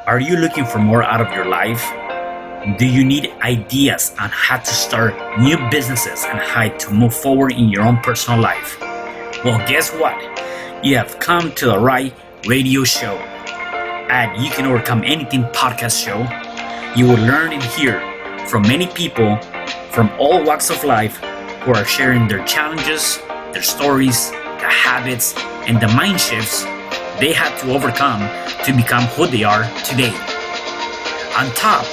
Are you looking for more out of your life? Do you need ideas on how to start new businesses and how to move forward in your own personal life? Well, guess what? You have come to the right radio show. At You Can Overcome Anything podcast show, you will learn and hear from many people from all walks of life who are sharing their challenges, their stories, the habits, and the mind shifts they had to overcome to become who they are today. On top,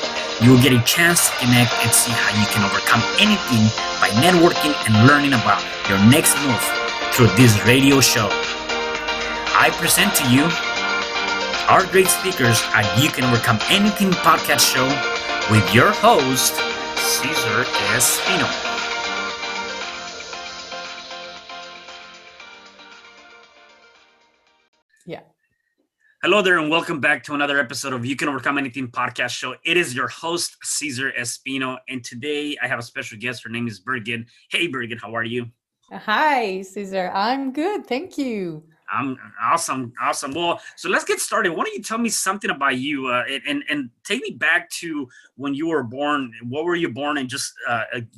you will get a chance to connect and see how you can overcome anything by networking and learning about your next move through this radio show. I present to you our great speakers at You Can Overcome Anything podcast show with your host, Cesar Espino. Yeah. Hello there, and welcome back to another episode of You Can Overcome Anything podcast show. It is your host, Cesar Espino, and today I have a special guest. Her name is Birgit. Hey, Birgit, how are you? Hi, Cesar. I'm good. Thank you. I'm awesome. Well, so let's get started. Why don't you tell me something about you and take me back to when you were born. What were you born, and just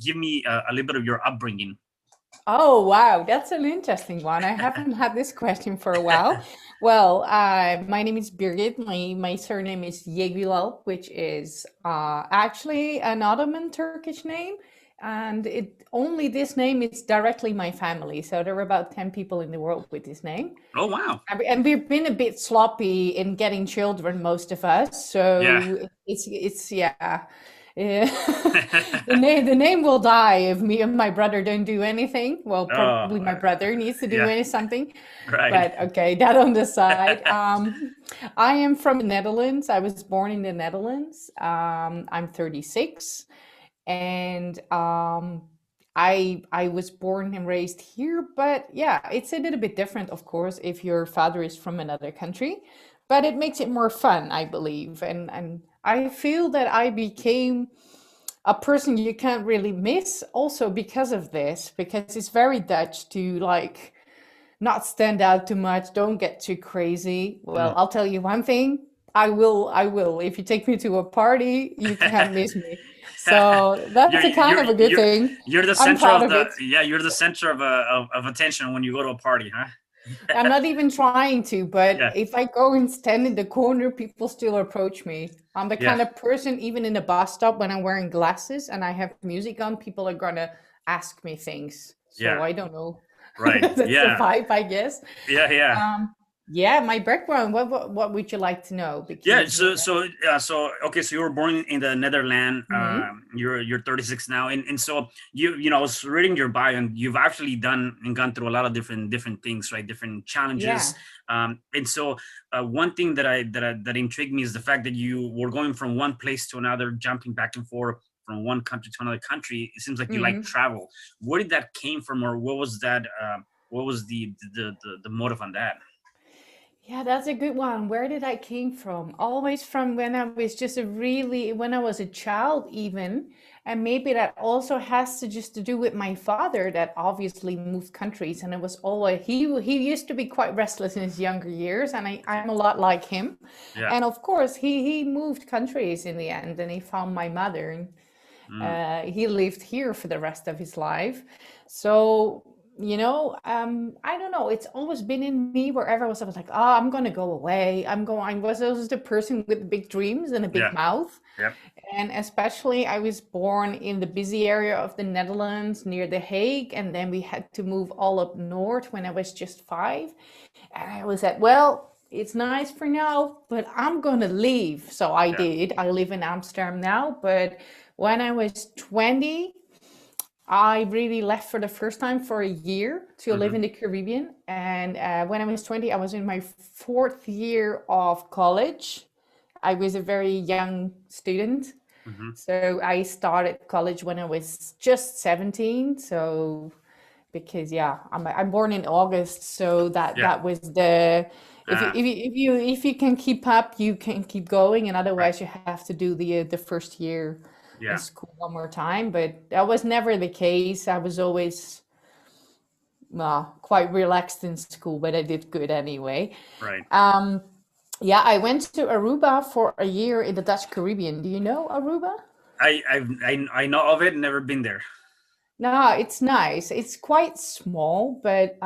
give me a little bit of your upbringing. Oh, wow. That's an interesting one. I haven't had this question for a while. Well, my name is Birgit. My surname is Yegulalp, which is actually an Ottoman Turkish name. And this name is directly my family. So there are about 10 people in the world with this name. Oh, wow. And we've been a bit sloppy in getting children, most of us. So Yeah. it's yeah. The name will die if me and my brother don't do anything. Well, probably my brother needs to do something. Right. But okay, that on the side. I am from the Netherlands. I was born in the Netherlands. I'm 36. And I was born and raised here, but yeah, it's a little bit different, of course, if your father is from another country, but it makes it more fun, I believe. And I feel that I became a person you can't really miss also because of this, because it's very Dutch to like not stand out too much, don't get too crazy. Well, I'll tell you one thing, I will. If you take me to a party, you can't miss me. So that's a kind of a good thing. You're the center you're the center of attention when you go to a party, huh? I'm not even trying to, but if I go and stand in the corner, people still approach me. I'm the kind of person, even in a bus stop, when I'm wearing glasses and I have music on, people are gonna ask me things. So I don't know. Right. That's the vibe, I guess. Yeah. My background. What would you like to know? Because, So you were born in the Netherlands. You're 36 now, and so you know I was reading your bio, and you've actually done and gone through a lot of different things, right? Different challenges. And so one thing that intrigued me is the fact that you were going from one place to another, jumping back and forth from one country to another country. It seems like you like travel. Where did that came from, or what was that? What was the motive on that? Yeah, that's a good one. Where did I came from? Always from when I was when I was a child even. And maybe that also has to do with my father that obviously moved countries. And it was always, he used to be quite restless in his younger years. And I'm a lot like him. Yeah. And of course, he moved countries in the end and he found my mother. And he lived here for the rest of his life. So I don't know. It's always been in me wherever I was like, oh, I'm going to go away. I was always the person with big dreams and a big mouth. Yep. And especially I was born in the busy area of the Netherlands near The Hague. And then we had to move all up north when I was just 5. And I was like, well, it's nice for now, but I'm going to leave. So I did. I live in Amsterdam now. But when I was 20, I really left for the first time for a year to live in the Caribbean. And when I was 20, I was in my 4th year of college. I was a very young student. So I started college when I was just 17. So because I'm born in August. So that was the if you can keep up, you can keep going, and otherwise you have to do the first year in school one more time. But that was never the case. I was always quite relaxed in school, but I did good anyway. Right. Yeah, I went to Aruba for a year in the Dutch Caribbean. Do you know Aruba? I know of it, never been there. No, it's nice. It's quite small, but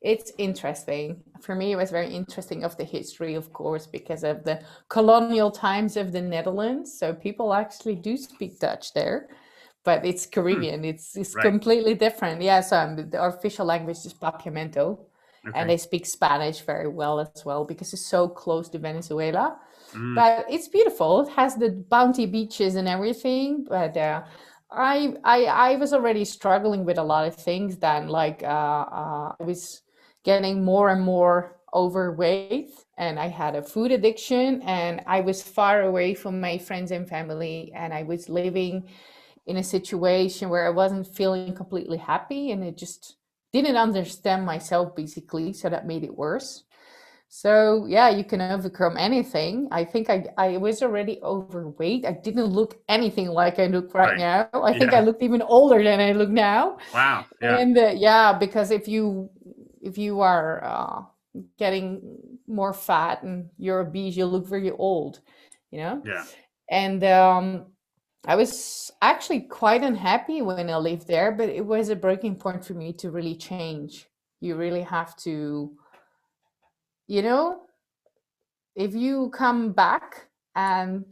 it's interesting. For me, it was very interesting of the history, of course, because of the colonial times of the Netherlands. So people actually do speak Dutch there, but it's Hmm, Caribbean. It's right. completely different. Yeah, so the official language is Papiamento, and Okay. they speak Spanish very well as well because it's so close to Venezuela. Mm, But it's beautiful. It has the bounty beaches and everything. But I was already struggling with a lot of things then. Like I was getting more and more overweight, and I had a food addiction, and I was far away from my friends and family, and I was living in a situation where I wasn't feeling completely happy, and it just didn't understand myself basically. So that made it worse. So yeah, you can overcome anything. I think I was already overweight. I didn't look anything like I look right right. now. I think I Yeah. looked even older than I look now. Wow. Yeah. And yeah, because if you are getting more fat and you're obese, you look very old, you know. Yeah. And I was actually quite unhappy when I lived there, but it was a breaking point for me to really change. You really have to, you know, if you come back and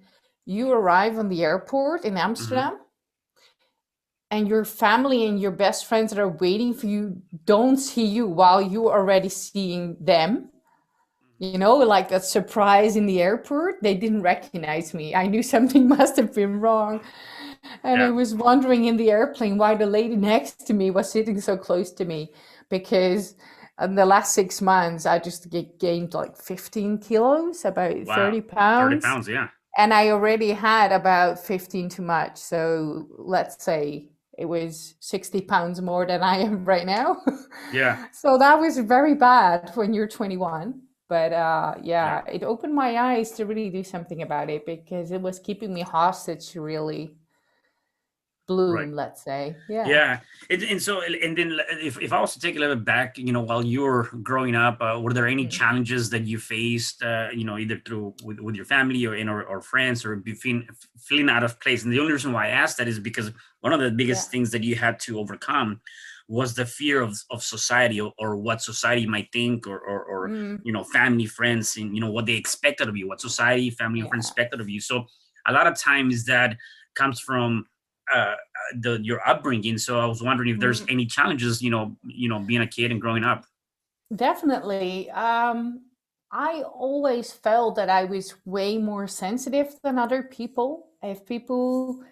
you arrive on the airport in Hmm. Amsterdam and your family and your best friends that are waiting for you don't see you while you're already seeing them, you know, like that surprise in the airport, they didn't recognize me. I knew something must have been wrong. And I Yeah. was wondering in the airplane why the lady next to me was sitting so close to me because in the last 6 months I just gained like 15 kilos, about Wow. 30 30 pounds. pounds. Yeah. And I already had about 15 too much. So let's say it was 60 pounds more than I am right now. Yeah. So that was very bad when you're 21. But Yeah. yeah, it opened my eyes to really do something about it because it was keeping me hostage to really Right. bloom, let's say. Yeah. Yeah, and so and then if I was to take a little bit back, while you were growing up, were there any Mm. challenges that you faced, either through with your family or friends, or feeling out of place? And the only reason why I asked that is because one of the Yeah. biggest things that you had to overcome was the fear of society, or what society might think, or Mm. family, friends, and what they expected of you, what society, family, and friends Yeah. expected of you. So a lot of times that comes from uh, your upbringing. So I was wondering if there's Mm. any challenges, being a kid and growing up. Definitely. I always felt that I was way more sensitive than other people. If people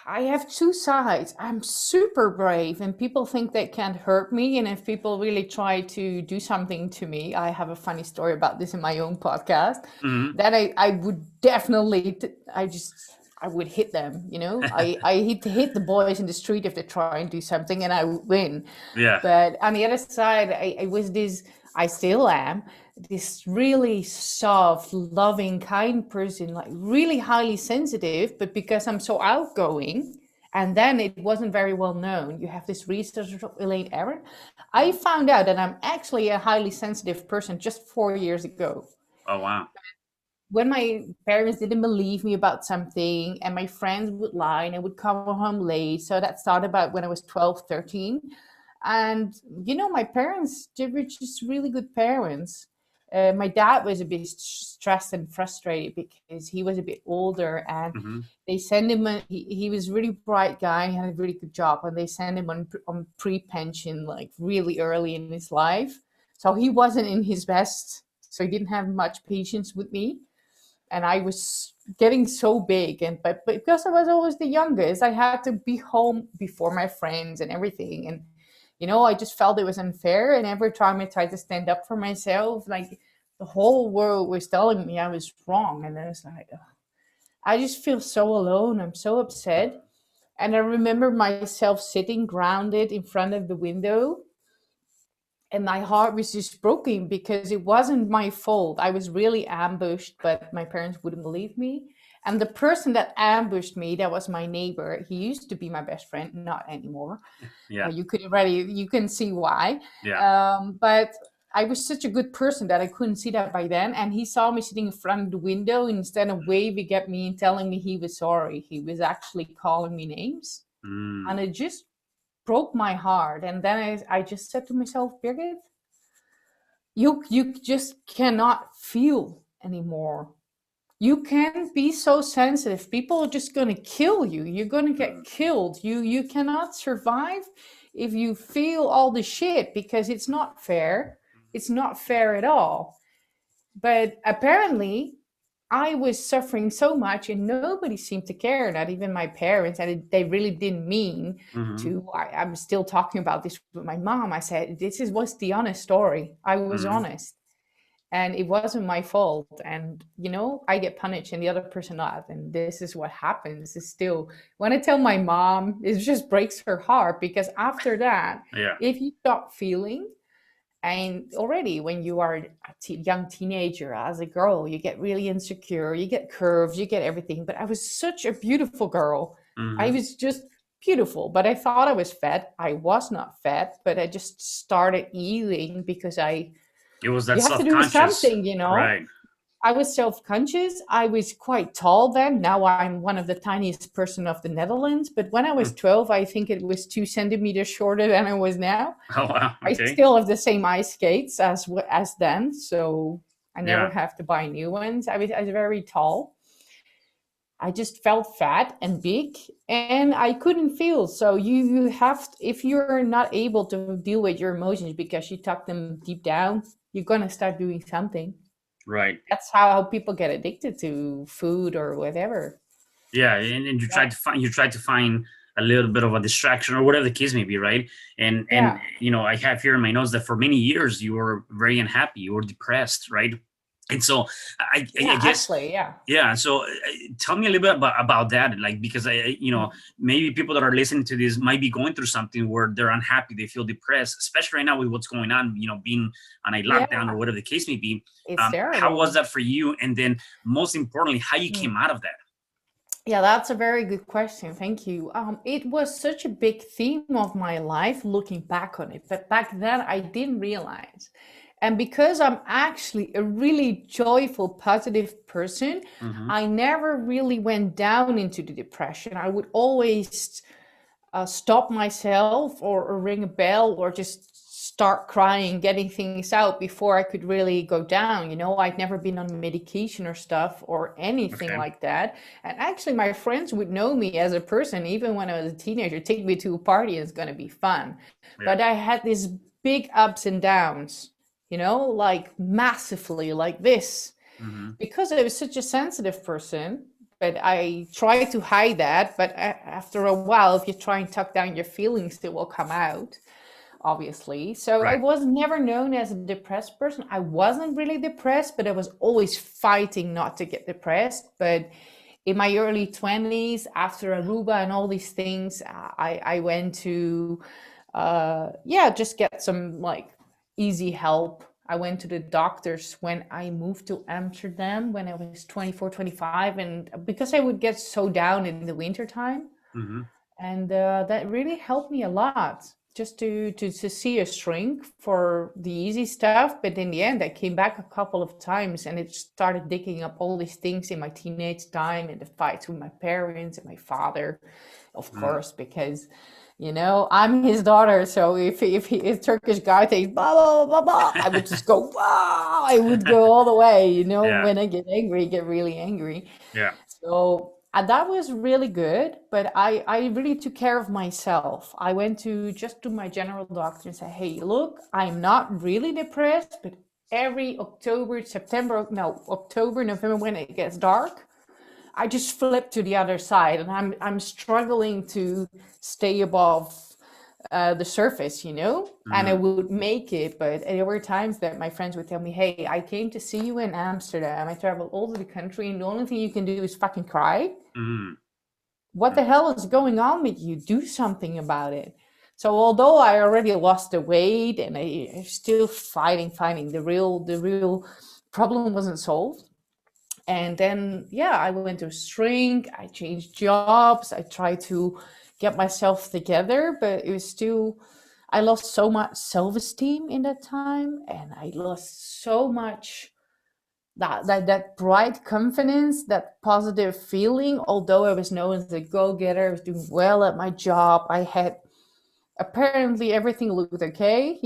I have two sides. I'm super brave, and people think they can't hurt me. And if people really try to do something to me, I have a funny story about this in my own podcast. Hmm. That I would definitely, I would hit them. You know, I hit the boys in the street if they try and do something, and I would win. Yeah. But on the other side, I was this, I still am, this really soft, loving, kind person, like really highly sensitive. But because I'm so outgoing, and then it wasn't very well known, you have this researcher, Elaine Aron. I found out that I'm actually a highly sensitive person just 4 years ago Oh wow. when my parents didn't believe me about something and my friends would lie and I would come home late. So that started about when I was 12, 13. And, my parents, they were just really good parents. My dad was a bit stressed and frustrated because he was a bit older and Hmm. they sent him, he was a really bright guy, he had a really good job, and they sent him on pre-pension like really early in his life. So he wasn't in his best. So he didn't have much patience with me, and I was getting so big, and but because I was always the youngest, I had to be home before my friends and everything. And I just felt it was unfair, and every time I tried to stand up for myself, like the whole world was telling me I was wrong. And I was like, "Ugh, I just feel so alone, I'm so upset." And I remember myself sitting grounded in front of the window, and my heart was just broken because it wasn't my fault. I was really ambushed, but my parents wouldn't believe me. And the person that ambushed me, that was my neighbor. He used to be my best friend, not anymore. Yeah. You can see why. Yeah. But I was such a good person that I couldn't see that by then. And he saw me sitting in front of the window. Instead of waving at me and telling me he was sorry, he was actually calling me names. Mm, And it just broke my heart. And then I just said to myself, Birgit, you just cannot feel anymore. You can't be so sensitive. People are just going to kill you. You're going to get killed. You cannot survive if you feel all the shit, because it's not fair. It's not fair at all. But apparently I was suffering so much and nobody seemed to care, not even my parents. And they really didn't mean mm-hmm, to. I'm still talking about this with my mom. I said, was the honest story. I was mm-hmm. honest, and it wasn't my fault. And I get punished and the other person not, and this is what happens. Is still, when I tell my mom, it just breaks her heart, because after that, Yeah. if you stop feeling, and already when you are a young teenager, as a girl, you get really insecure, you get curves, you get everything. But I was such a beautiful girl. I Mm-hmm. was just beautiful, but I thought I was fat. I was not fat, but I just started eating because It was that you have to do self-conscious, something. right? I was self-conscious. I was quite tall then. Now I'm one of the tiniest person of the Netherlands. But when I was Mm. 12, I think it was 2 centimeters shorter than I was now. Oh wow. I Okay. still have the same ice skates as then, so I never Yeah. have to buy new ones. I was very tall. I just felt fat and big, and I couldn't feel. So you have if you're not able to deal with your emotions because you tuck them deep down, you're gonna start doing something. Right. That's how people get addicted to food or whatever. Yeah, and Yeah, you try to find a little bit of a distraction or whatever the case may be, right? And yeah, I have here in my notes that for many years you were very unhappy, you were depressed, right? And so I yeah. guess, Actually, yeah. yeah. So tell me a little bit about that, like, because Mm. maybe people that are listening to this might be going through something where they're unhappy, they feel depressed, especially right now with what's going on, being on a lockdown or Yeah, whatever the case may be. it's How was terrible. that for you? And then most importantly, how you came Mm. out of that? Yeah, that's a very good question. Thank you. It was such a big theme of my life looking back on it, but back then I didn't realize. And because I'm actually a really joyful, positive person, Mm-hmm. I never really went down into the depression. I would always stop myself, or ring a bell, or just start crying, getting things out before I could really go down. I'd never been on medication or stuff or anything Okay. like that. And actually, my friends would know me as a person, even when I was a teenager. Take me to a party, it's going to be fun. Yeah. But I had these big ups and downs, like massively, like this, Mm-hmm. because I was such a sensitive person. But I try to hide that. But after a while, if you try and tuck down your feelings, they will come out, obviously. So I Right. was never known as a depressed person. I wasn't really depressed, but I was always fighting not to get depressed. But in my early 20s, after Aruba and all these things, I went to, yeah, just get some like easy help. I went to the doctors when I moved to Amsterdam when I was 24, 25, and because I would get so down in the winter time, Mm-hmm. and that really helped me a lot, just to see a shrink for the easy stuff. But in the end, I came back a couple of times, and it started digging up all these things in my teenage time, and the fights with my parents and my father, of Mm. course, because I'm his daughter. So if he is Turkish guy takes blah blah blah blah, I would just go wow. I would go all the way. Yeah. When I get angry, I get really angry. Yeah. So that was really good, but I really took care of myself. I went to my general doctor and said, hey, look, I'm not really depressed, but every October, September, no, October, November, when it gets dark, I just flip to the other side, and I'm struggling to stay above the surface. And I Mm. would make it, but there were times that my friends would tell me, hey, I came to see you in Amsterdam. I traveled all over the country, and the only thing you can do is fucking cry. Mm. What the hell is going on with you? Do something about it. So although I already lost the weight, and I'm still fighting, the real problem wasn't solved. And then, yeah, I went to shrink, I changed jobs, I tried to get myself together, but it was still, I lost so much self-esteem in that time, and I lost so much that bright confidence, that positive feeling. Although I was known as a go-getter, I was doing well at my job. I had apparently everything looked okay,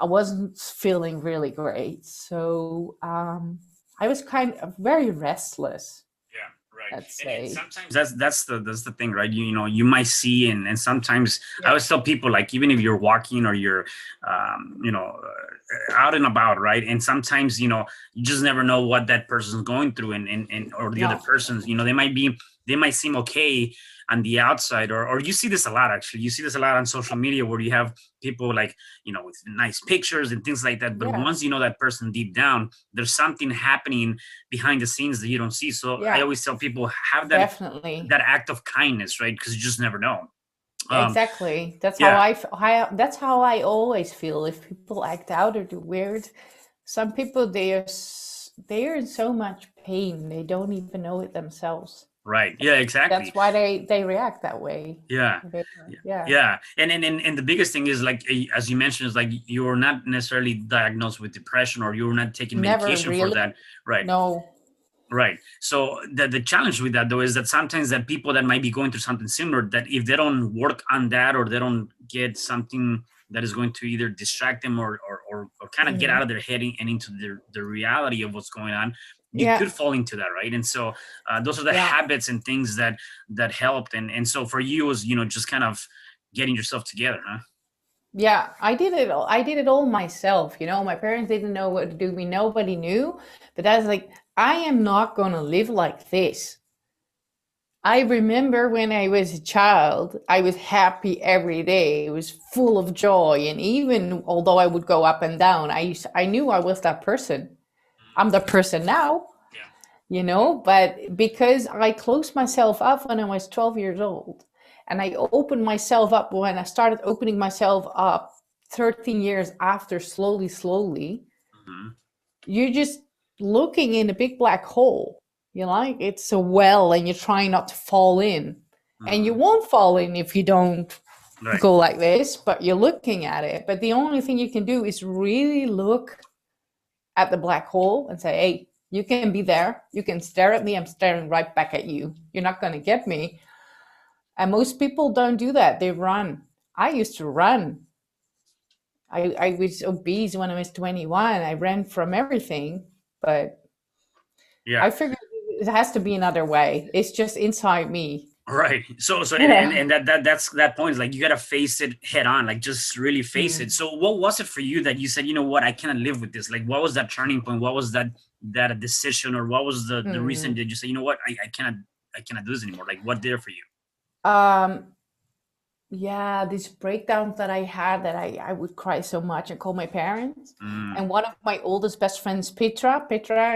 I wasn't feeling really great. So I was kind of very restless, Yeah, right. let's And say. sometimes that's the thing, right? You might see, and sometimes I Yeah. always tell people, like, even if you're walking or you're out and about, right? And sometimes you just never know what that person's going through, and or the other No. person's, they might seem okay on the outside, or you see this a lot. Actually, you see this a lot on social media, where you have people, like, with nice pictures and things like that, but Yeah. once you know that person deep down, there's something happening behind the scenes that you don't see. So I Yeah. always tell people, have that Definitely. that act of kindness, right? Because you just never know. um Exactly. That's how yeah, that's how I always feel. If people act out or do weird, some people they are in so much pain they don't even know it themselves. right, yeah, exactly. That's why they react that way. Yeah, They, yeah, yeah. yeah. And the biggest thing is, like, as you mentioned, is like you're not necessarily diagnosed with depression, or you're not taking Never medication for really. that, right? No. Right. So the challenge with that, though, is that sometimes that people that might be going through something similar, that if they don't work on that, or they don't get something that is going to either distract them, or kind of get Mhm. out of their head and into the reality of what's going on, you Yeah. could fall into that, right? And so those are the Yeah. habits and things that helped. And so for you, was just kind of getting yourself together, huh? Yeah, I did it all. I did it all myself. My parents didn't know what to do. Me, nobody knew. But I was like, I am not gonna live like this. I remember when I was a child, I was happy every day. It was full of joy, and even although I would go up and down, I knew I was that person. I'm the person now, Yeah. But because I closed myself up when I was 12 years old, and I opened myself up when I started opening myself up 13 years after, slowly, slowly, Hmm. you're just looking in a big black hole. It's a well, and you're trying not to fall in. And you Hmm. won't fall in if you don't Right. go like this, but you're looking at it. But the only thing you can do is really look at the black hole and say, hey, you can be there. You can stare at me. I'm staring right back at you. You're not going to get me. And most people don't do that. They run. I used to run. I was obese when I was 21. I ran from everything, but Yeah. I figured it has to be another way. It's just inside me. Right. So and, Yeah. and that's that point is, like, you gotta face it head on, like, just really face it. Mm. So what was it for you that you said, what, I cannot live with this? Like, what was that turning point? What was that decision, or what was the reason Mm. that you say, what, I cannot do this anymore? Like, what did it for you? Um, yeah, these breakdowns that I had, that I would cry so much and call my parents. Mm. And one of my oldest best friends, Petra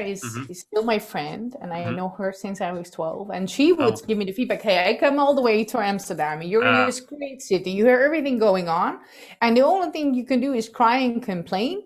is, Hmm. is still my friend, and I Hmm. know her since I was 12. And she would Oh. give me the feedback, hey, I come all the way to Amsterdam. You're in Uh. this great city. You hear everything going on. And the only thing you can do is cry and complain.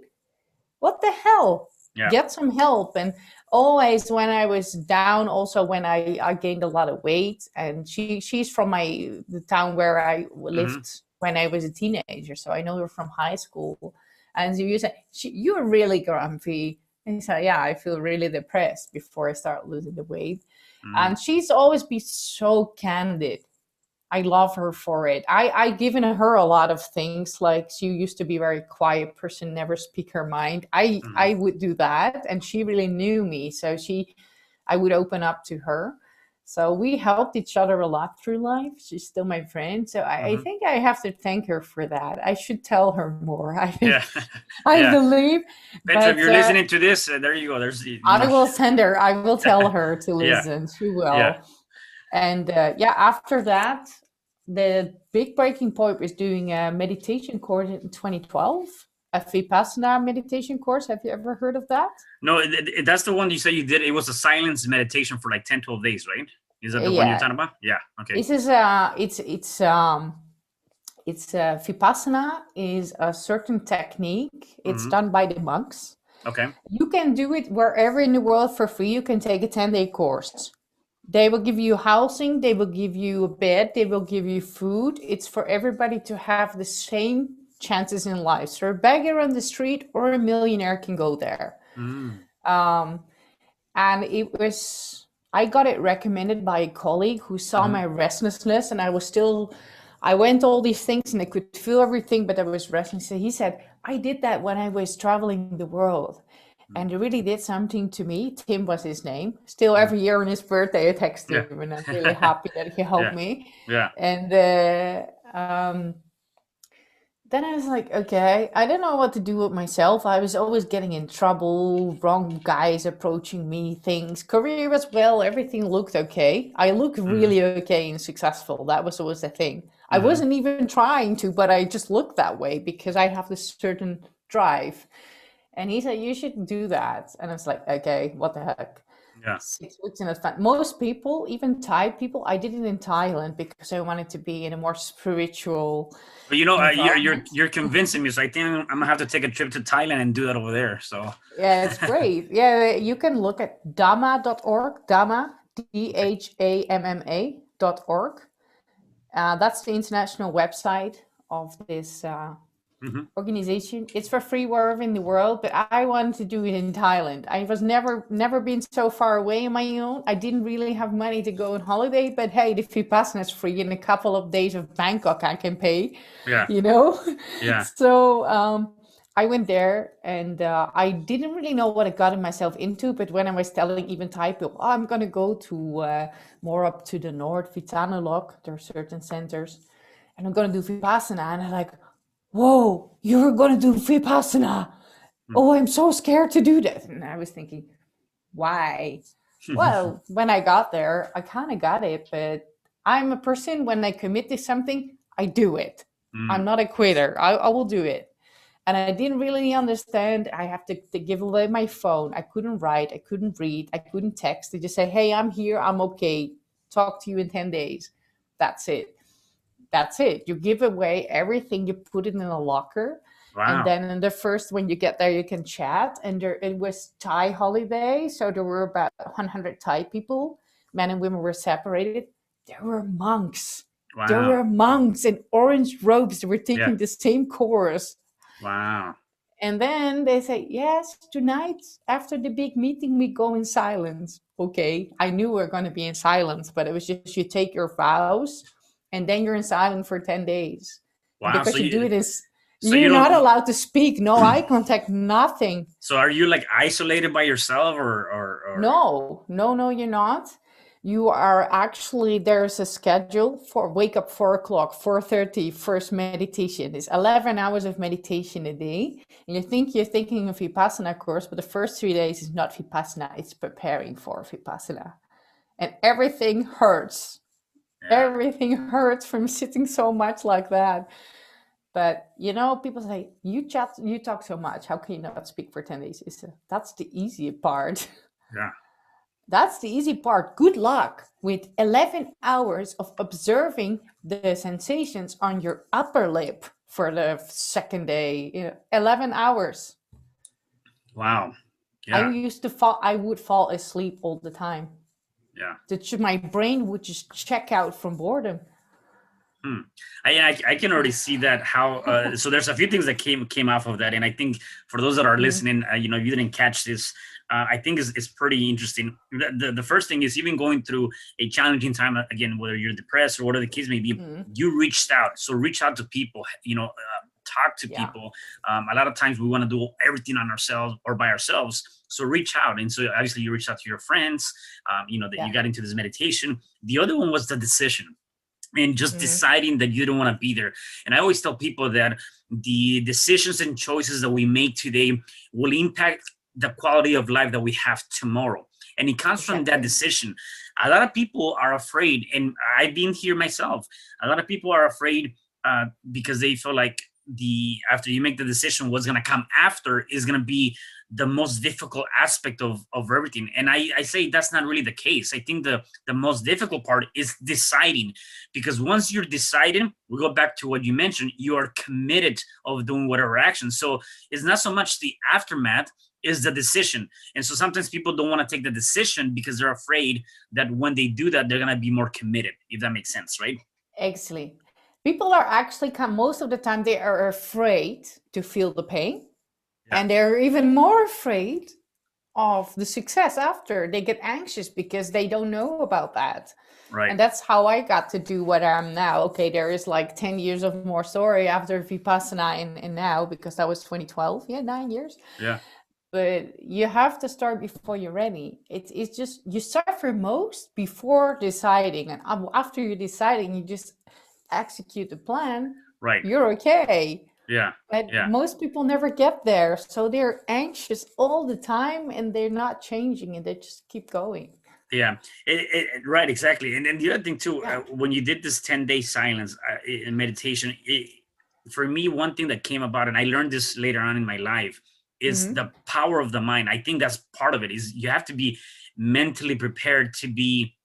What the hell? Yeah. Get some help. And always when I was down, also when I gained a lot of weight, and she's from the town where I Hmm. lived when I was a teenager, so I know her from high school. And you said, you're really grumpy. And he said, yeah, I feel really depressed before I start losing the weight. Hmm. And she's always been so candid. I love her for it. I given her a lot of things. Like, she used to be a very quiet person, never speak her mind. I Hmm. would do that, and she really knew me, so I would open up to her. So we helped each other a lot through life. She's still my friend, so I Hmm. think I have to thank her for that. I should tell her more. I Yeah. think I Yeah. believe, Petra, if but you're listening to this, there you go. There's I will send her. I will tell her to yeah. listen. She Yeah. will. And yeah, after that, the big breaking point was doing a meditation course in 2012, a Vipassana meditation course. Have you ever heard of that? No, that's the one you say you did. It was a silence meditation for like 10, 12 days, right? Is that the one you're Yeah, talking about? Yeah. Okay. this is it's Vipassana is a certain technique. It's Hmm. done by the monks. Okay. You can do it wherever in the world for free. You can take a 10-day course. They will give you housing, they will give you a bed, they will give you food. It's for everybody to have the same chances in life. So a beggar on the street or a millionaire can go there. Mm. Um, and it was, I got it recommended by a colleague who saw Uh-huh. my restlessness, and I went all these things and I could feel everything, but I was restless. So he said, I did that when I was traveling the world. Mm. And it really did something to me. Tim was his name. Still, Mm. every year on his birthday, I text Yeah. him, and I'm really happy that he helped Yeah. me. Yeah. And then I was like, okay, I don't know what to do with myself. I was always getting in trouble, wrong guys approaching me, things, career as well. Everything looked okay. I looked Mm. really okay and successful. That was always the thing. I Mm. wasn't even trying to, but I just looked that way because I have this certain drive. And he said, you should do that. And I was like, okay, what the heck? Yeah. 6 weeks in advance. Most people, even Thai people, I did it in Thailand because I wanted to be in a more spiritual But you know, environment. you're convincing me. So I think I'm gonna have to take a trip to Thailand and do that over there. So. Yeah, it's great. Yeah, you can look at dhamma.org, Dhamma, DHAMMA.org. That's the international website of this Mhm. organization. It's for free wherever in the world, but I wanted to do it in Thailand. I was never been so far away on my own. I didn't really have money to go on holiday, but hey, the Vipassana is free. In a couple of days of Bangkok, I can pay, Yeah. you know? Yeah. So I went there and I didn't really know what I got myself into, but when I was telling even Thai people, oh, I'm going to go to more up to the north, Vitanulok, there are certain centers, and I'm going to do Vipassana. And I'm like, whoa, you're going to do Vipassana. Mm. Oh, I'm so scared to do that. And I was thinking, why? Well, when I got there, I kind of got it, but I'm a person, when I commit to something, I do it. I'm Mm. not a quitter. I will do it. And I didn't really understand. I have to give away my phone. I couldn't write. I couldn't read. I couldn't text. They just say, hey, I'm here. I'm okay. Talk to you in 10 days. That's it. That's it. You give away everything, you put it in a locker. And Wow. then in the first, when you get there, you can chat. And there, it was Thai holiday. So there were about 100 Thai people. Men and women were separated. There were monks. There Wow. were monks in orange robes. They were Yeah. taking the same course. Wow. And then they say, yes, tonight after the big meeting, we go in silence. Okay, I knew we were going to be in silence, but it was just you take your vows and then you're in silence for 10 days. And Wow. because you do it is, So you you're not don't. allowed to speak, no eye contact, nothing. So are you like isolated by yourself or? No, no, no, you're not. You are actually, there's a schedule for wake up 4 o'clock, 4:30, first meditation. It's 11 hours of meditation a day. And you think you're thinking of Vipassana course, but the first 3 days is not Vipassana, it's preparing for Vipassana. And everything hurts. Yeah. Everything hurts from sitting so much like that. But you know, people say, you talk so much. How can you not speak for 10 days? That's the easy part. Yeah. That's the easy part. Good luck with 11 hours of observing the sensations on your upper lip for the second day. 11 hours. Wow. Yeah. I would fall asleep all the time. Yeah. My brain would just check out from boredom. Hmm. I can already see that how so there's a few things that came off of that, and I think for those that are Mm, listening, if you didn't catch this, I think it's pretty interesting. The first thing is, even going through a challenging time, again, whether you're depressed or whatever the case may be, mm, you reached out. So reach out to people, talk to yeah, people. A lot of times we want to do everything on ourselves or by ourselves. So reach out, and so obviously you reached out to your friends. That yeah, you got into this meditation. The other one was the decision and just mm, deciding that you don't want to be there. And I always tell people that the decisions and choices that we make today will impact the quality of life that we have tomorrow. And it comes from that exactly. decision. A lot of people are afraid, and I've been here myself. A lot of people are afraid because they feel like after you make the decision, what's going to come after is going to be the most difficult aspect of everything. And I say that's not really the case. I think the most difficult part is deciding, because once you're deciding, we go back to what you mentioned, you are committed of doing whatever action. So it's not so much the aftermath, is the decision. And so sometimes people don't want to take the decision because they're afraid that when they do that, they're going to be more committed, if that makes sense, right? Exactly. People are actually, most of the time, they are afraid to feel the pain. Yeah. And they're even more afraid of the success after. They get anxious because they don't know about that. Right. And that's how I got to do what I am now. Okay, there is like 10 years of more story after Vipassana and now, because that was 2012. Yeah, 9 years. Yeah. But you have to start before you're ready. It's just, you suffer most before deciding. And after you're deciding, you just execute the plan. Right. You're okay. Yeah. But Yeah. most people never get there. So they're anxious all the time and they're not changing and they just keep going. Yeah, right, exactly. And then the other thing too, Yeah. when you did this 10-day silence in meditation, for me, one thing that came about, and I learned this later on in my life, is Mhm. the power of the mind. I think that's part of it. Is you have to be mentally prepared to be,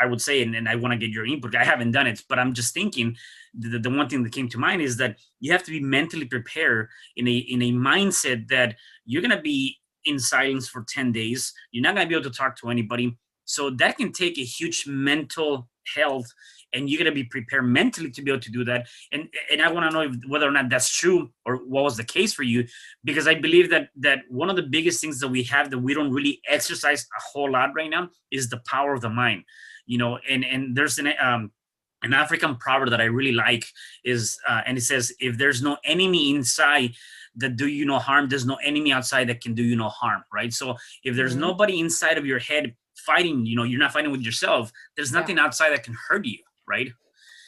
I would say, and I want to get your input. I haven't done it, but I'm just thinking the one thing that came to mind is that you have to be mentally prepared in a mindset that you're gonna be in silence for 10 days. You're not gonna be able to talk to anybody. So that can take a huge mental health, and you're gonna be prepared mentally to be able to do that. And I want to know whether or not that's true or what was the case for you, because I believe that one of the biggest things that we have that we don't really exercise a whole lot right now is the power of the mind. And there's an African proverb that I really like is, and it says, if there's no enemy inside that do you no harm, there's no enemy outside that can do you no harm, right? So if there's nobody inside of your head fighting, you're not fighting with yourself, there's nothing outside that can hurt you, right?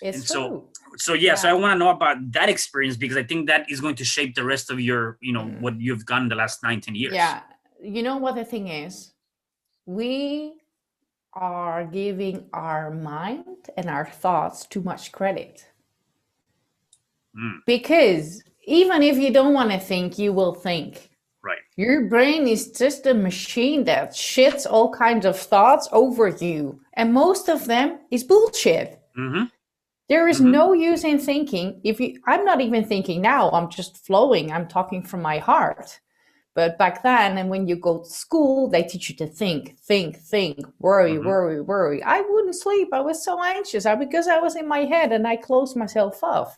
It's And true. so I want to know about that experience, because I think that is going to shape the rest of your, what you've done the last 9-10 years. Yeah. You know what the thing is? We are giving our mind and our thoughts too much credit. Because even if you don't want to think, you will think. Right. Your brain is just a machine that shits all kinds of thoughts over you. And most of them is bullshit. Mm-hmm. There is no use in thinking. I'm not even thinking now, I'm just flowing. I'm talking from my heart. But back then, and when you go to school, they teach you to think, worry, worry, worry. I wouldn't sleep. I was so anxious because I was in my head and I closed myself off.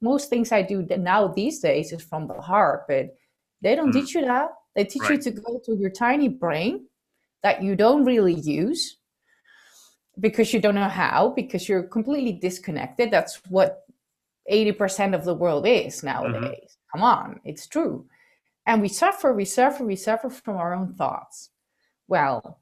Most things I do now these days is from the heart, but they don't teach you that. They teach you to go to your tiny brain that you don't really use because you don't know how, because you're completely disconnected. That's what 80% of the world is nowadays. Come on, it's true. And we suffer from our own thoughts. Well,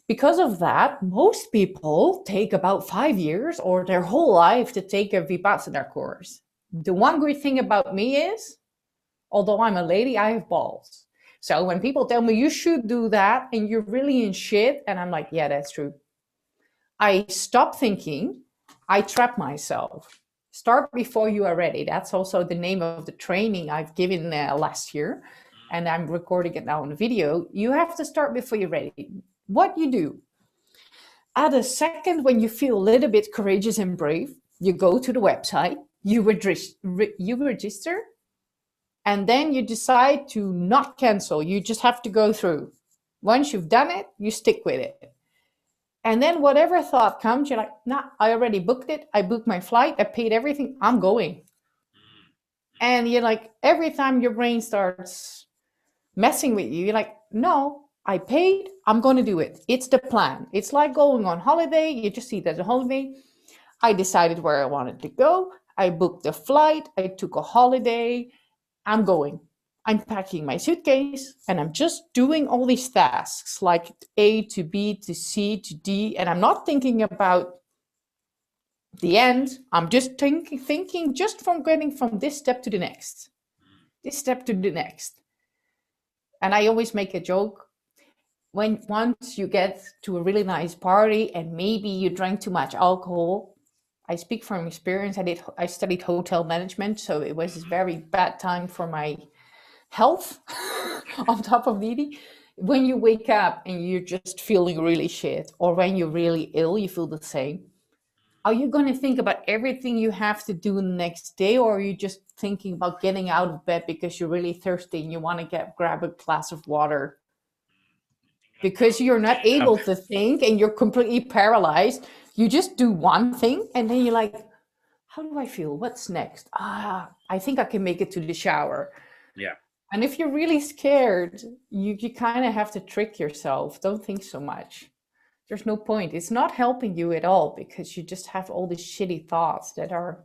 because of that, most people take about 5 years or their whole life to take a Vipassana course. The one good thing about me is, although I'm a lady, I have balls. So when people tell me you should do that and you're really in shit, and I'm like, yeah, that's true. I stop thinking, I trap myself. Start before you are ready. That's also the name of the training I've given last year, and I'm recording it now on a video. You have to start before you're ready. What you do, at a second when you feel a little bit courageous and brave, you go to the website, you register, and then you decide to not cancel. You just have to go through. Once you've done it, you stick with it. And then whatever thought comes, you're like, nah, I already booked it. I booked my flight. I paid everything. I'm going. And you're like, every time your brain starts messing with you, you're like, no, I paid. I'm going to do it. It's the plan. It's like going on holiday. You just see it as a holiday. I decided where I wanted to go. I booked the flight. I took a holiday. I'm going. I'm packing my suitcase and I'm just doing all these tasks like A to B to C to D. And I'm not thinking about the end. I'm just thinking just from getting from this step to the next, this step to the next. And I always make a joke. When once you get to a really nice party and maybe you drank too much alcohol, I speak from experience. I studied hotel management, so it was a very bad time for my health on top of eating. When you wake up and you're just feeling really shit, or when you're really ill, you feel the same. are you going to think about everything you have to do the next day, or are you just thinking about getting out of bed because you're really thirsty and you want to grab a glass of water? Because you're not Getting up. able to think and you're completely paralyzed. You just do one thing and then you're like, how do I feel? What's next? I think I can make it to the shower. Yeah. And if you're really scared, you kind of have to trick yourself. Don't think so much. There's no point. It's not helping you at all because you just have all these shitty thoughts that are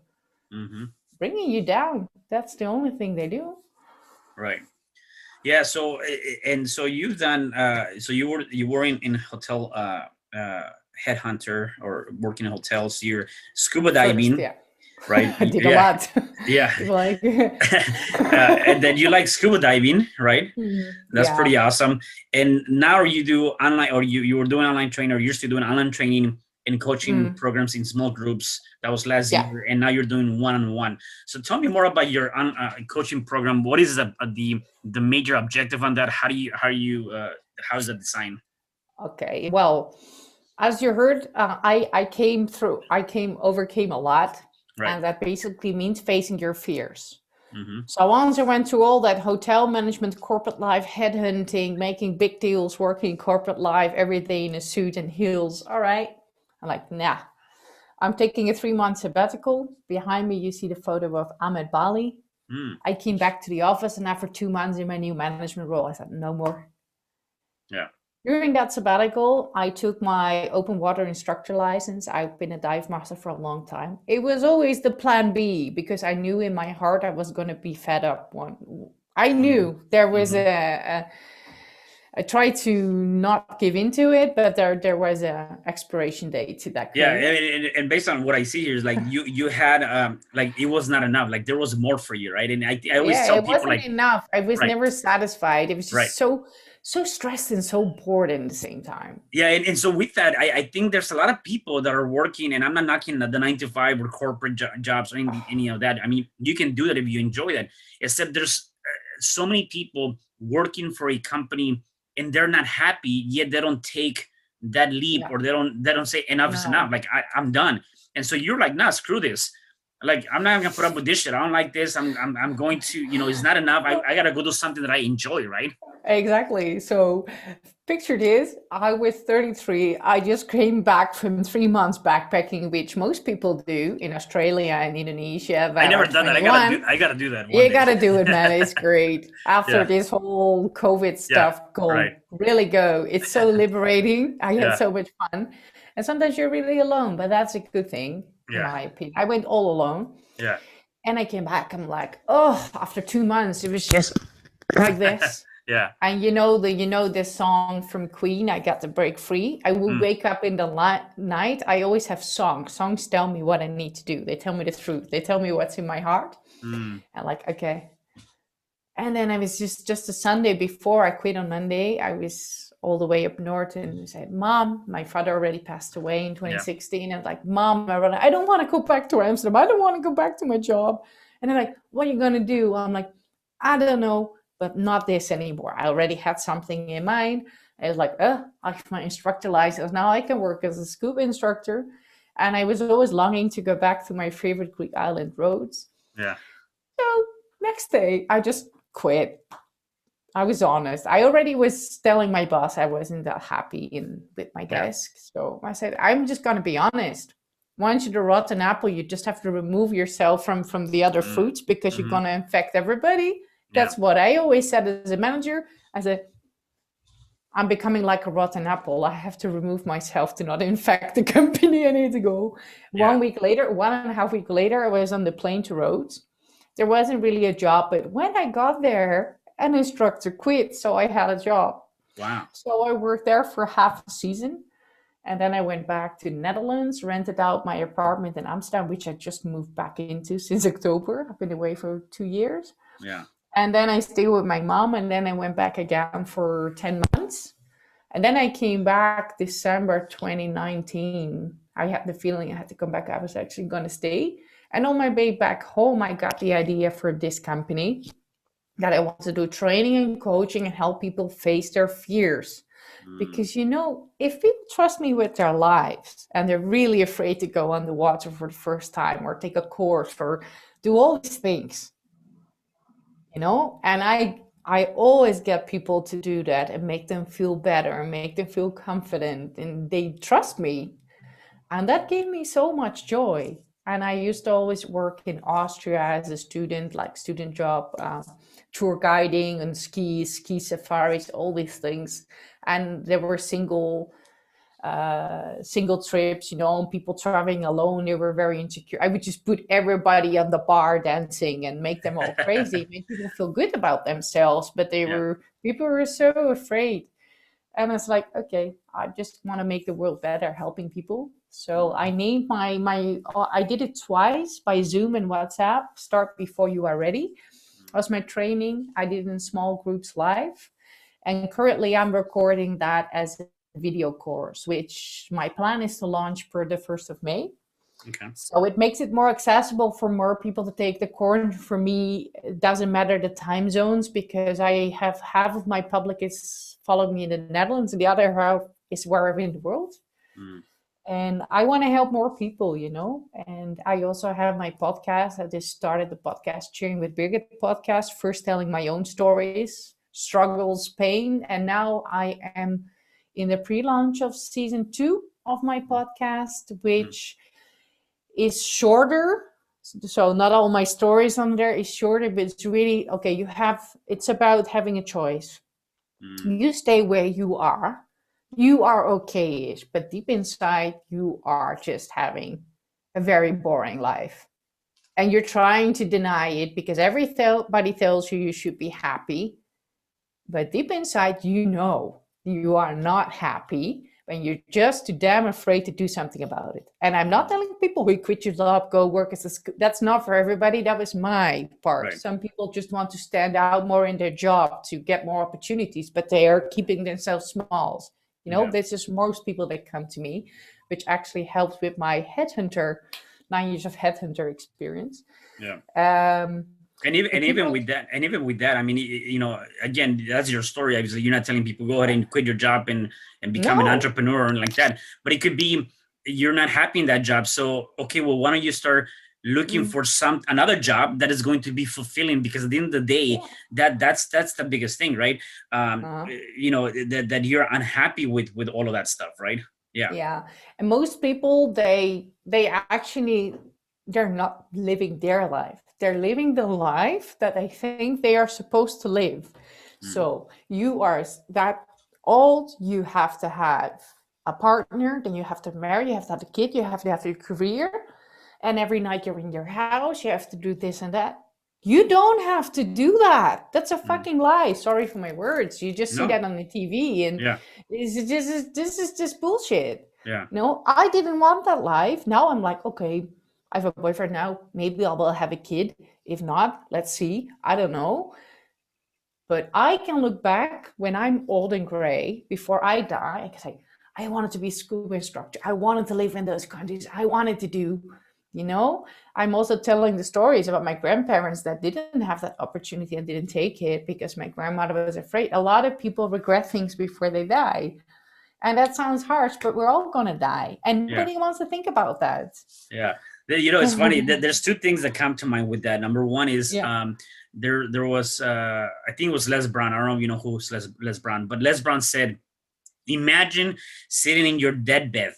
bringing you down. That's the only thing they do. Right. Yeah. So and so you've done. So you were in hotel headhunter or working in hotels. You're scuba First, diving, yeah. right? I did a Yeah. lot. Yeah. Like, And then you like scuba diving, right? That's yeah. pretty awesome. And now you do online, or you were doing online training, or you're still doing online training and coaching programs in small groups. That was last Yeah. year, and now you're doing one-on-one. So tell me more about your coaching program. What is the major objective on that? How is that designed? Okay. Well, as you heard, I overcame a lot, Right. and that basically means facing your fears. So once I went through all that hotel management, corporate life, headhunting, making big deals, working corporate life every day in a suit and heels. All right. I'm like, nah, I'm taking a 3-month sabbatical. Behind me, you see the photo of Ahmed Bali. I came back to the office, and after 2 months in my new management role, I said, no more. Yeah. During that sabbatical, I took my open water instructor license. I've been a dive master for a long time. It was always the plan B because I knew in my heart I was going to be fed up. I knew there was I tried to not give into it, but there was a expiration date to that Yeah, career. and based on what I see here is like you had like it was not enough. Like there was more for you, right? And I always Yeah, tell it people wasn't like, enough. I was right, never satisfied. It was right. just so stressed and so bored at the same time. Yeah, and so with that, I think there's a lot of people that are working, and I'm not knocking the 9 to 5 or corporate jobs or any of that. I mean, you can do that if you enjoy that. Except there's so many people working for a company and they're not happy, yet they don't take that leap, Yeah. or they don't say enough is No. enough. Like I'm done. And so you're like, nah, screw this. Like I'm not gonna put up with this shit. I don't like this. I'm going to, it's not enough. I gotta go do something that I enjoy, right? Exactly. So picture this. I was 33. I just came back from 3 months backpacking, which most people do in Australia and Indonesia. I That never are done that. 21. I gotta do that one You day. gotta do it, man. It's great. After Yeah. this whole COVID Yeah. stuff, go. Right. Really go. It's so liberating. I had Yeah. so much fun. And sometimes you're really alone, but that's a good thing, in Yeah. my opinion. I went all alone. Yeah. And I came back. I'm like, oh, after 2 months, it was just like this. Yeah. And you know this song from Queen, I Got to Break Free. I will wake up in the night. I always have songs. Songs tell me what I need to do. They tell me the truth. They tell me what's in my heart. And like, okay. And then I was just a Sunday before I quit on Monday. I was all the way up north and said, Mom, my father already passed away in 2016. I was like, Mom, I don't want to go back to Amsterdam. I don't want to go back to my job. And they're like, what are you going to do? I'm like, I don't know, but not this anymore. I already had something in mind. I was like, I have my instructor license. Now I can work as a scuba instructor. And I was always longing to go back to my favorite Greek island roads. Yeah. So next day, I just quit. I was honest. I already was telling my boss I wasn't that happy with my desk. So I said, I'm just going to be honest. Once you're the rotten apple, you just have to remove yourself from the other fruits because you're going to infect everybody. That's what I always said as a manager. I said, I'm becoming like a rotten apple. I have to remove myself to not infect the company. I need to go. 1.5 weeks later, I was on the plane to Rhodes. There wasn't really a job, but when I got there, an instructor quit, so I had a job. Wow. So I worked there for half a season. And then I went back to the Netherlands, rented out my apartment in Amsterdam, which I just moved back into since October. I've been away for 2 years. Yeah. And then I stayed with my mom, and then I went back again for 10 months. And then I came back December 2019. I had the feeling I had to come back. I was actually going to stay. And on my way back home, I got the idea for this company that I want to do training and coaching and help people face their fears. Mm. Because, if people trust me with their lives and they're really afraid to go on the water for the first time or take a course or do all these things, and I always get people to do that and make them feel better and make them feel confident and they trust me. And that gave me so much joy. And I used to always work in Austria as a student, like student job, tour guiding and ski safaris, all these things. And there were single trips, and people traveling alone, they were very insecure. I would just put everybody on the bar dancing and make them all crazy, make people feel good about themselves. But Yeah. people were so afraid. And it's like, okay, I just want to make the world better, helping people. So I named I did it twice by Zoom and WhatsApp. Start before you are ready. That was my training. I did it in small groups live. And currently I'm recording that as a video course, which my plan is to launch per the 1st of May. Okay. So it makes it more accessible for more people to take the course. For me, it doesn't matter the time zones because I have half of my public is following me in the Netherlands and the other half is wherever in the world. Mm. And I want to help more people, And I also have my podcast. I just started the podcast, Sharing with Birgit podcast, first telling my own stories, struggles, pain. And now I am in the pre-launch of season 2 of my podcast, which is shorter. So not all my stories on there is shorter, but it's really, okay, it's about having a choice. You stay where you are okay-ish, but deep inside you are just having a very boring life. And you're trying to deny it because everybody tells you should be happy. But deep inside, you are not happy and you're just too damn afraid to do something about it. And I'm not telling people who quit your job, go work as that's not for everybody. That was my part. Right. Some people just want to stand out more in their job to get more opportunities, but they are keeping themselves small. This is most people that come to me, which actually helps with my headhunter, 9 years of headhunter experience. Yeah. And even with that, I mean, again, that's your story. Obviously, you're not telling people go ahead and quit your job and become an entrepreneur and like that. But it could be you're not happy in that job. So, okay, well, why don't you start looking for another job that is going to be fulfilling? Because at the end of the day, that's the biggest thing, right? That you're unhappy with all of that stuff, right? Yeah. Yeah. And most people, they actually, they're not living their life. They're living the life that they think they are supposed to live. So you are that old, you have to have a partner, then you have to marry, you have to have a kid, you have to have your career. And every night you're in your house, you have to do this and that. You don't have to do that. That's a fucking lie. Sorry for my words. You just see that on the TV and this is just bullshit. Yeah. No, I didn't want that life. Now I'm like, okay, I have a boyfriend now. Maybe I will have a kid. If not, let's see. I don't know. But I can look back when I'm old and gray, before I die, I can say, I wanted to be a scuba instructor. I wanted to live in those countries. I wanted to do, I'm also telling the stories about my grandparents that didn't have that opportunity and didn't take it because my grandmother was afraid. A lot of people regret things before they die. And that sounds harsh, but we're all going to die. And nobody wants to think about that. Yeah. It's funny. There's two things that come to mind with that. Number one is there was, I think it was Les Brown. I don't know if you know who's Les Brown, but Les Brown said, imagine sitting in your deathbed,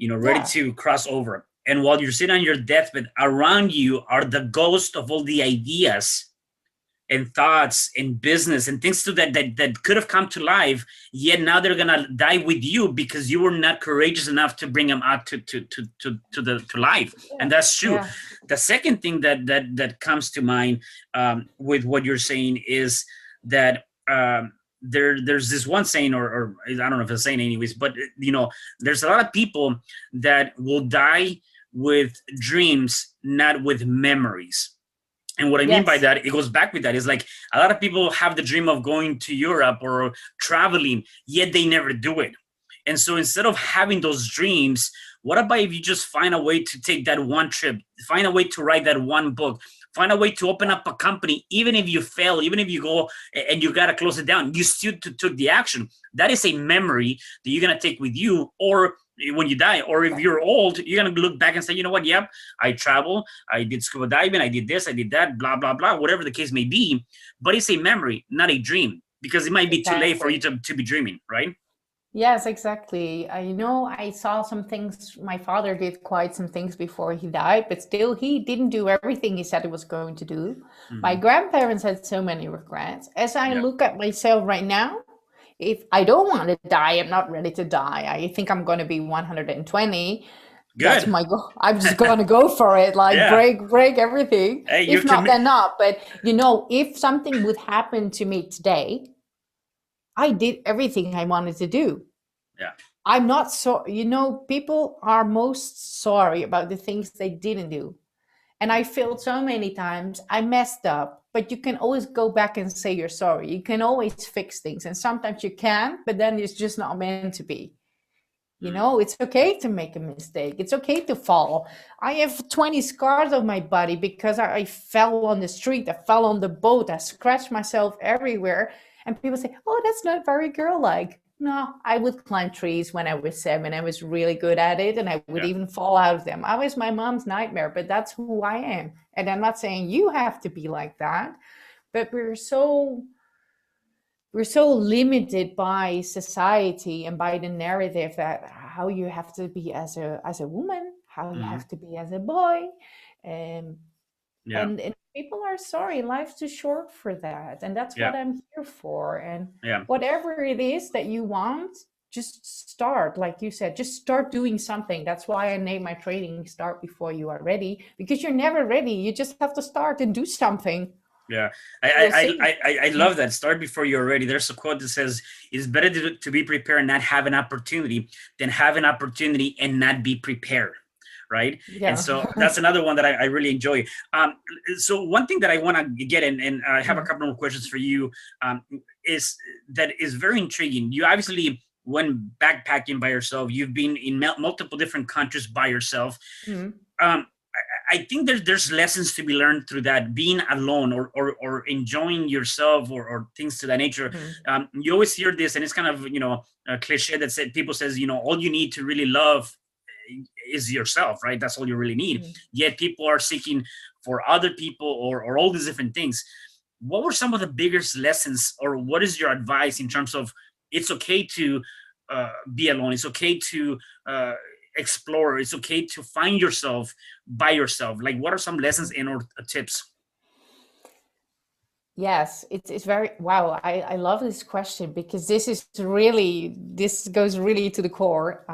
ready to cross over. And while you're sitting on your deathbed, around you are the ghosts of all the ideas and thoughts and business and things that could have come to life, yet now they're gonna die with you because you were not courageous enough to bring them out to life. And that's true. The second thing that comes to mind with what you're saying is that there's this one saying, or I don't know if it's a saying anyways, but there's a lot of people that will die with dreams, not with memories. And what I mean by that, it goes back with that. It's like a lot of people have the dream of going to Europe or traveling, yet they never do it. And so instead of having those dreams, what about if you just find a way to take that one trip, find a way to write that one book, find a way to open up a company. Even if you fail, even if you go and you got to close it down, you still took the action. That is a memory that you're going to take with you, or when you die, or if you're old, you're going to look back and say, you know what, yep, I travel, I did scuba diving, I did this, I did that, blah, blah, blah, whatever the case may be. But it's a memory, not a dream, because it might be too late for you to be dreaming, right? Yes, exactly. I saw some things. My father did quite some things before he died, but still, he didn't do everything he said he was going to do. My grandparents had so many regrets. As I look at myself right now, if I don't want to die, I'm not ready to die. I think I'm going to be 120. Good. That's my goal. I'm just going to go for it, like break everything. Hey, if not, then not. But if something would happen to me today, I did everything I wanted to do. Yeah. I'm not so, people are most sorry about the things they didn't do. And I failed so many times. I messed up, but you can always go back and say you're sorry. You can always fix things. And sometimes you can, but then it's just not meant to be. It's okay to make a mistake. It's okay to fall. I have 20 scars on my body because I fell on the street. I fell on the boat. I scratched myself everywhere. And people say, oh, that's not very girl-like. No, I would climb trees when I was 7. I was really good at it, and I would even fall out of them. I was my mom's nightmare, but that's who I am. And I'm not saying you have to be like that, but we're so limited by society and by the narrative that how you have to be as a woman, how you have to be as a boy, and people are sorry. Life's too short for that, and that's what I'm here for. And whatever it is that you want, just start. Like you said, just start doing something. That's why I named my training "Start Before You Are Ready," because you're never ready. You just have to start and do something. Yeah, I love that. Start before you're ready. There's a quote that says, "It's better to be prepared and not have an opportunity than have an opportunity and not be prepared." Right. Yeah. And so that's another one that I really enjoy. So one thing that I want to get in, and I have a couple more questions for you, is very intriguing. You obviously went backpacking by yourself. You've been in multiple different countries by yourself. I think there's lessons to be learned through that, being alone or enjoying yourself or things to that nature. You always hear this, and it's kind of, a cliche that people says, all you need to really love is yourself, right? That's all you really need. Yet people are seeking for other people or all these different things. What were some of the biggest lessons, or what is your advice in terms of it's okay to be alone? It's okay to explore. It's okay to find yourself by yourself. Like, what are some lessons and or tips? Yes, it's very, wow. I love this question because this goes really to the core.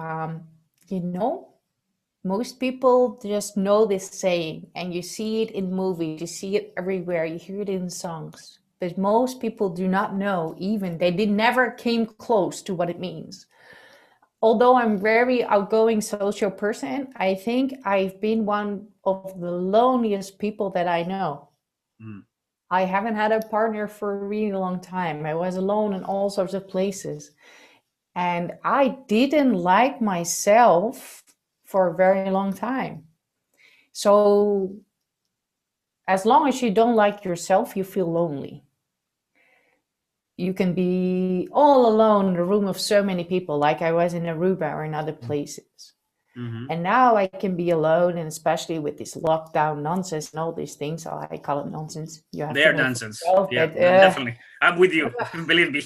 Most people just know this saying, and you see it in movies, you see it everywhere, you hear it in songs. But most people do not know, even they never came close to what it means. Although I'm very outgoing social person, I think I've been one of the loneliest people that I know. I haven't had a partner for a really long time. I was alone in all sorts of places. And I didn't like myself for a very long time. So as long as you don't like yourself, you feel lonely. You can be all alone in a room of so many people, like I was in Aruba or in other places. And now I can be alone, and especially with this lockdown nonsense and all these things, I call it nonsense. They're nonsense. Definitely. I'm with you. Believe me.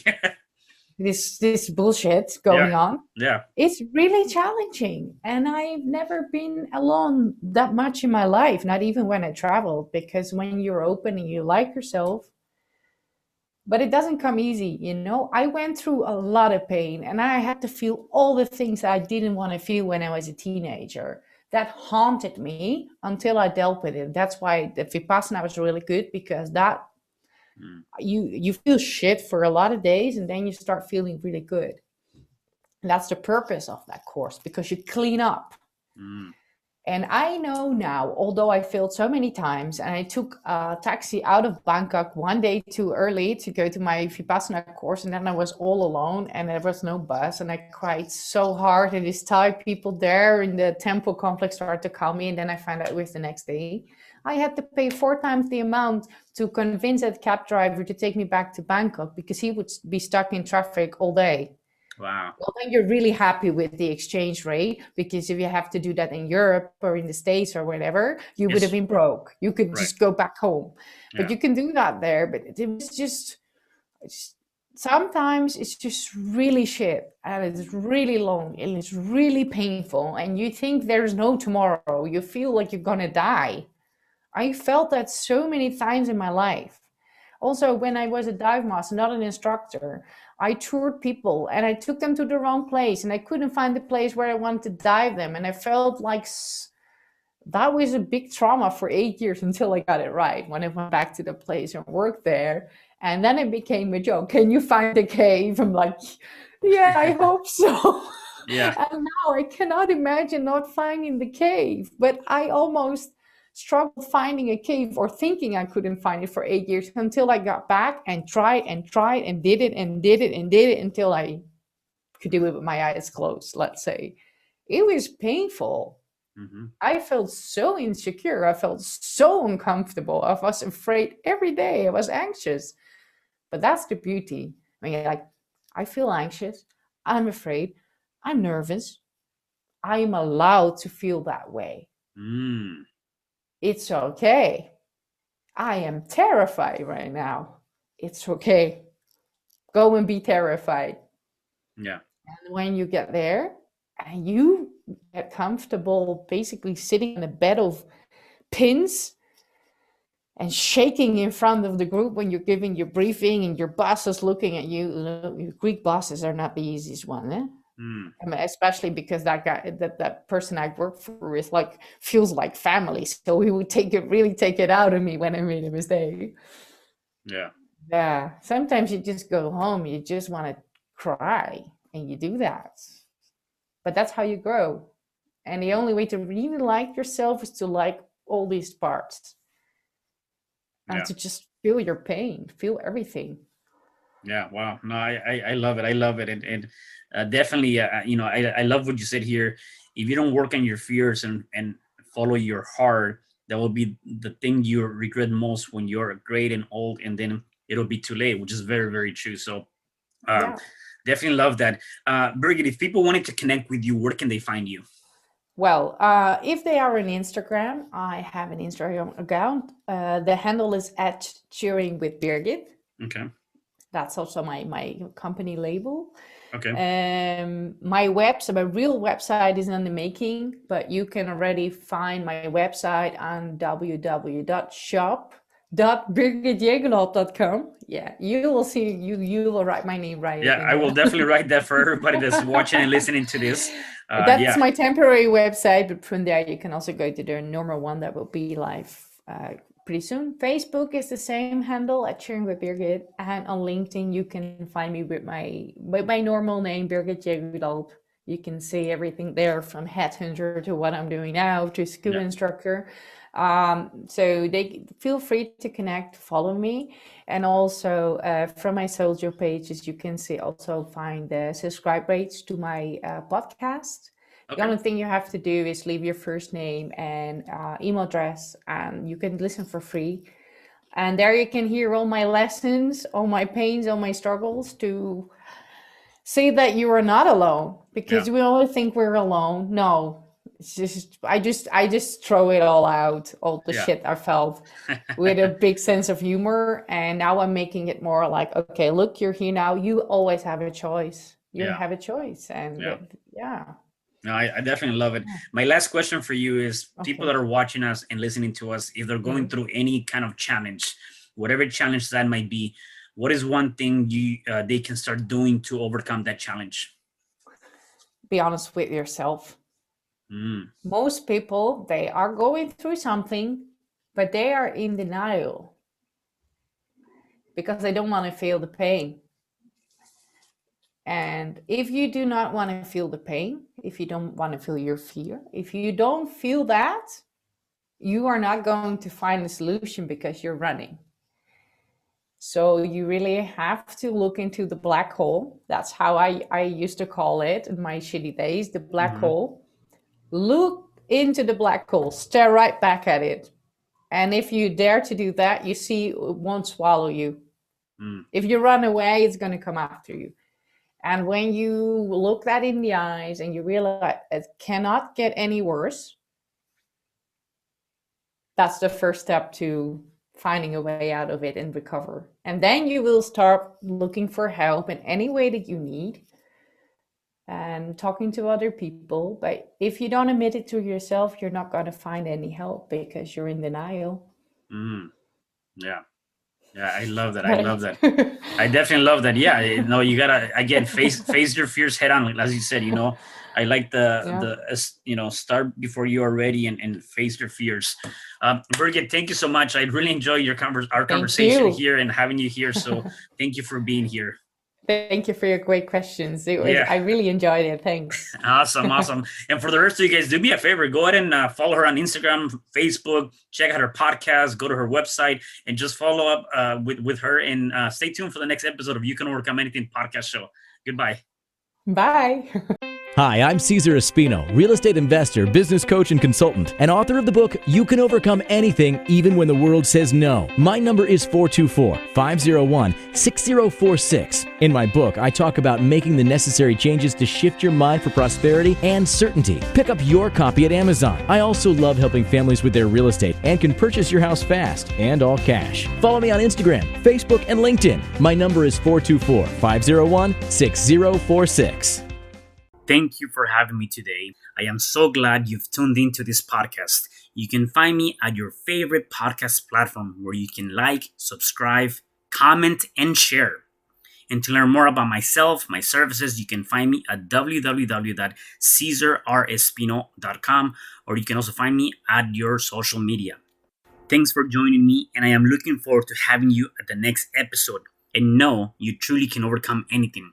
this bullshit going on. Yeah. It's really challenging. And I've never been alone that much in my life, not even when I traveled, because when you're open and you like yourself, but it doesn't come easy, I went through a lot of pain, and I had to feel all the things I didn't want to feel when I was a teenager. That haunted me until I dealt with it. That's why the Vipassana was really good, because that you feel shit for a lot of days, and then you start feeling really good. And that's the purpose of that course, because you clean up. And I know now, although I failed so many times, and I took a taxi out of Bangkok one day too early to go to my Vipassana course, and then I was all alone and there was no bus, and I cried so hard. And these Thai people there in the temple complex started to call me, and then I found out it was the next day. I had to pay 4 times the amount to convince that cab driver to take me back to Bangkok because he would be stuck in traffic all day. Wow. Well, then you're really happy with the exchange rate, because if you have to do that in Europe or in the States or whatever, you would have Yes. been broke. You could Right. just go back home. But Yeah. you can do that there. But it was just sometimes it's just really shit, and it's really long and it's really painful, and you think there's no tomorrow. You feel like you're gonna die. I felt that so many times in my life. Also, when I was a dive master, not an instructor, I toured people and I took them to the wrong place, and I couldn't find the place where I wanted to dive them. And I felt like that was a big trauma for 8 years until I got it right when I went back to the place and worked there. And then it became a joke. Can you find the cave? I'm like, yeah, I hope so. Yeah. And now I cannot imagine not finding the cave. But I almost struggled finding a cave, or thinking I couldn't find it, for 8 years until I got back and tried and tried and did it and did it and did it until I could do it with my eyes closed, let's say. It was painful. Hmm. I felt so insecure. I felt so uncomfortable. I was afraid every day. I was anxious. But that's the beauty. I mean, like, I feel anxious. I'm afraid. I'm nervous. I am allowed to feel that way. Mm. It's okay. I am terrified right now. It's okay. Go and be terrified. Yeah. And when you get there and you get comfortable, basically sitting in a bed of pins and shaking in front of the group when you're giving your briefing and your boss is looking at you. Your Greek bosses are not the easiest one, eh? Mm. I mean, especially because that guy, that person I work for, is like, feels like family. So he would really take it out of me when I made a mistake. Yeah. Yeah. Sometimes you just go home, you just want to cry, and you do that. But that's how you grow. And the only way to really like yourself is to like all these parts. And Yeah. to just feel your pain, feel everything. Yeah. Wow. No, I love it. I love it. And definitely, I love what you said here. If you don't work on your fears and follow your heart, that will be the thing you regret most when you're great and old, and then it'll be too late, which is very, very true. So um, Yeah. definitely love that. Birgit, if people wanted to connect with you, where can they find you? Well, if they are on Instagram, I have an Instagram account. The handle is at cheering with Birgit. Okay. That's also my company label. Okay. My real website is in the making, but you can already find my website on www.shop.birgityegulalp.com. Yeah, you will see, you will write my name right Yeah, in I will the definitely write that for everybody that's watching and listening to this. That's Yeah. my temporary website, but from there you can also go to their normal one that will be live pretty soon. Facebook is the same handle at Cheering with Birgit, and on LinkedIn you can find me with my normal name, Birgit Yegulalp. You can see everything there, from headhunter to what I'm doing now to scuba Yeah. instructor. So they feel free to connect, follow me, and also from my social pages you can also find the subscribe rates to my podcast. The Okay. only thing you have to do is leave your first name and email address, and you can listen for free. And there you can hear all my lessons, all my pains, all my struggles, to see that you are not alone, Yeah. because we always think we're alone. No, it's just I just throw it all out, all the Yeah. shit I felt, with a big sense of humor. And now I'm making it more like, okay, look, you're here now. You always have a choice. You Yeah. have a choice, and Yeah. yeah. No, I definitely love it. My last question for you is, people Okay. that are watching us and listening to us, if they're going through any kind of challenge, whatever challenge that might be, what is one thing they can start doing to overcome that challenge? Be honest with yourself. Mm. Most people, they are going through something, but they are in denial because they don't want to feel the pain. And if you do not want to feel the pain, if you don't want to feel your fear, if you don't feel that, you are not going to find a solution because you're running. So you really have to look into the black hole. That's how I used to call it in my shitty days, the black hole. Look into the black hole, stare right back at it. And if you dare to do that, you see it won't swallow you. If you run away, it's going to come after you. And when you look that in the eyes and you realize it cannot get any worse, that's the first step to finding a way out of it and recover. And then you will start looking for help in any way that you need and talking to other people. But if you don't admit it to yourself, you're not going to find any help because you're in denial. Yeah. Yeah, I love that. I love that. I definitely love that. Yeah, you gotta again face your fears head on, as you said. I like the start before you are ready and face your fears. Birgit, thank you so much. I really enjoyed our conversation here and having you here. So thank you for being here. Thank you for your great questions. I really enjoyed it. Thanks. Awesome. And for the rest of you guys, do me a favor. Go ahead and follow her on Instagram, Facebook. Check out her podcast. Go to her website and just follow up with her. And stay tuned for the next episode of You Can Overcome Anything podcast show. Goodbye. Bye. Hi, I'm Cesar Espino, real estate investor, business coach, and consultant, and author of the book, You Can Overcome Anything, Even When the World Says No. My number is 424-501-6046. In my book, I talk about making the necessary changes to shift your mind for prosperity and certainty. Pick up your copy at Amazon. I also love helping families with their real estate and can purchase your house fast and all cash. Follow me on Instagram, Facebook, and LinkedIn. My number is 424-501-6046. Thank you for having me today. I am so glad you've tuned into this podcast. You can find me at your favorite podcast platform where you can like, subscribe, comment, and share. And to learn more about myself, my services, you can find me at www.cesarrespino.com, or you can also find me at your social media. Thanks for joining me, and I am looking forward to having you at the next episode. And know you truly can overcome anything.